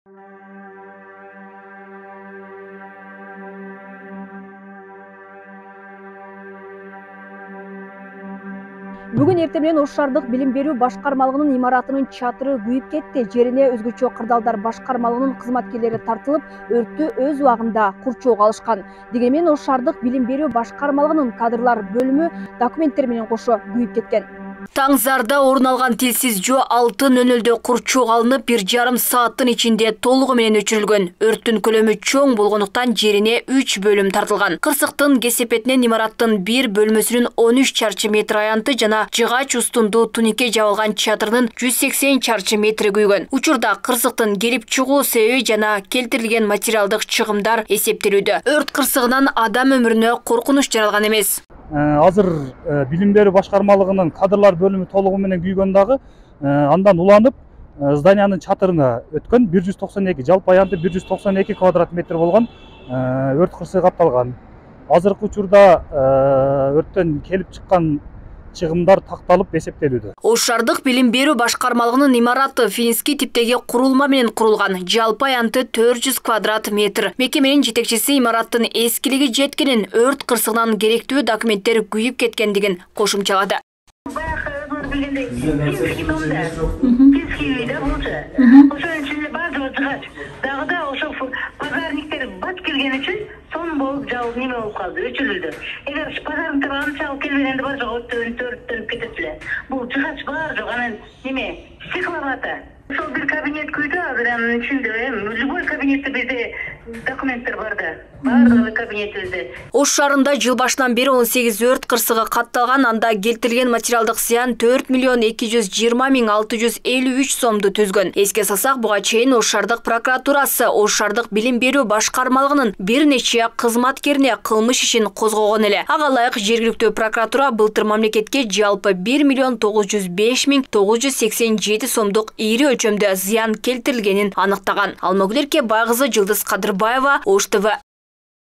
Бүгүн эртең менен Ош шаардык билим берүү башкармалыгынын имаратынын чатыры күйүп кетти. Жерине өзгөчө кырдаалдар башкармалыгынын кызматкерлери тартылып, өрттү өз убагында курчоого алышкан. Дегенмен Ош шаардык билим берүү башкармалыгынын кадрлар бөлүмү документтер менен кошо күйүп кеткен. Таңзарда орун алган тилсиз жөө 6:00-дө курчоого алынып, 1,5 сааттын ичинде толугу менен өчүрүлгөн. Өрттүн көлөмү чоң болгондуктан жерине 3 бөлүм тартылган. Кырсыктын кесепетинен имараттын бир бөлмөсүнүн 13 чарчы метр аянты жана жыгач устунду тунике жабылган чатырынын 180 чарчы метри күйгөн. Учурда кырсыктын келип чыгуу себеби жана келтирилген материалдык чыгымдар эсептелүүдө. Өрт кырсыгынан адам өмүрүнө коркунуч жаралган эмес. Азыр билим берүү башкармалыгынын кадрлар бөлүмү толугу менен күйгөн дагы, андан уланып зданиянын чатырына өткөн 192 жалпы аянты 192 квадрат метр болгон өрт кырсыгы катталган. Азыркы учурда өрттөн келип чыккан чыгымдар такталып эсептелүүдө. Ош шаардык билим берүү башкармалыгынын имараты финский типтеги курулма менен курулган. Жалпы аянты 400 квадрат метр. Мекеменин жетекчиси имараттын эскилиги жеткенин, өрт кырсыгынан керектүү документтер күйүп кеткендигин кошумчалады. Son bolup жабылып неме болуп калды, өчүрүлдү. Эгер пазарниктер аны чалып келбегенде бар жок өттөнүп кетиптилер. Бул жыгач бар жок, анан неме стекловато. Ошол бир кабинет күйдү, азыр анын ичинде любой кабинетте бизде документтер бар да. Бардыгы кабинетибизде. Ош шаарында жыл башынан бери 18 өрт кырсыгы катталган, анда келтирилген материалдык зыян 4,220,653 сомду түзгөн. Эске салсак, буга чейин Ош шаардык прокуратурасы Ош шаардык билим берүү башкармалыгынын бир нече кызматкерине кылмыш ишин козгогон эле. Ага ылайык жергиликтүү прокуратура былтыр мамлекетке жалпы 1,905,987 сомдук ири өлчөмдө зыян келтирилгенин аныктаган. Алмагүл Эркебай кызы, Жылдыз Кадырбаева, Ош ТВ.